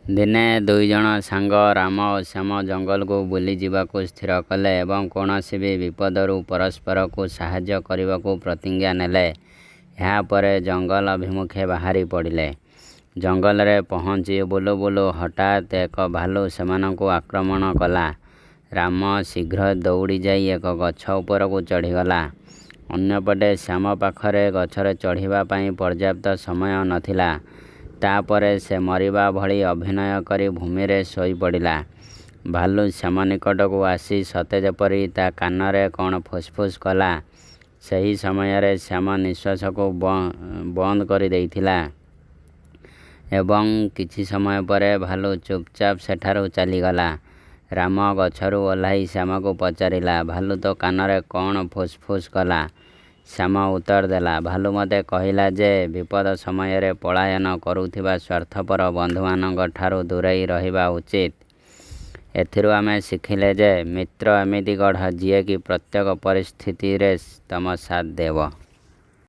ଦିନେ ଦୁଇ ଜଣ ସାଙ୍ଗ ରାମ ଓ ଶ୍ୟାମ ଜଙ୍ଗଲକୁ ବୁଲି ଯିବାକୁ ସ୍ଥିର କଲେ ଏବଂ କୌଣସି ବି ବିପଦରୁ ପରସ୍ପରକୁ ସାହାଯ୍ୟ କରିବାକୁ ପ୍ରତିଜ୍ଞା ନେଲେ। ଏହାପରେ ଜଙ୍ଗଲ ଅଭିମୁଖେ ବାହାରି ପଡ଼ିଲେ। ଜଙ୍ଗଲରେ ପହଞ୍ଚି ବୁଲୁ ବୁଲୁ ହଠାତ୍ ଏକ ଭାଲୁ ସେମାନଙ୍କୁ ଆକ୍ରମଣ କଲା। ରାମ ଶୀଘ୍ର ଦୌଡ଼ି ଯାଇ ଏକ ଗଛ ଉପରକୁ ଚଢ଼ିଗଲା। ଅନ୍ୟପଟେ ଶ୍ୟାମ ପାଖରେ ଗଛରେ ଚଢ଼ିବା ପାଇଁ ପର୍ଯ୍ୟାପ୍ତ ସମୟ ନଥିଲା। ତାପରେ ସେ ମରିବା ଭଳି ଅଭିନୟ କରି ଭୂମିରେ ଶୋଇପଡ଼ିଲା। ଭାଲୁ ଶ୍ୟାମ ନିକଟକୁ ଆସି ସତେ ଯେପରି ତା କାନରେ କ'ଣ ଫୁସ୍ଫୁସ୍ କଲା। ସେହି ସମୟରେ ଶ୍ୟାମ ନିଶ୍ୱାସକୁ ବନ୍ଦ କରିଦେଇଥିଲା ଏବଂ କିଛି ସମୟ ପରେ ଭାଲୁ ଚୁପଚାପ ସେଠାରୁ ଚାଲିଗଲା। ରାମ ଗଛରୁ ଓହ୍ଲାଇ ଶ୍ୟାମକୁ ପଚାରିଲା, ଭାଲୁ ତୋ କାନରେ କ'ଣ ଫୁସ୍ଫୁସ୍ କଲା? ଶ୍ୟାମ ଉତ୍ତର ଦେଲା, ଭାଲୁ ମୋତେ କହିଲା ଯେ ବିପଦ ସମୟରେ ପଳାୟନ କରୁଥିବା ସ୍ୱାର୍ଥପର ବନ୍ଧୁମାନଙ୍କ ଠାରୁ ଦୂରେଇ ରହିବା ଉଚିତ। ଏଥିରୁ ଆମେ ଶିଖିଲେ ଯେ ମିତ୍ର ଏମିତି ଗଢ଼ ଯିଏକି ପ୍ରତ୍ୟେକ ପରିସ୍ଥିତିରେ ତମ ସାଥ ଦେବ।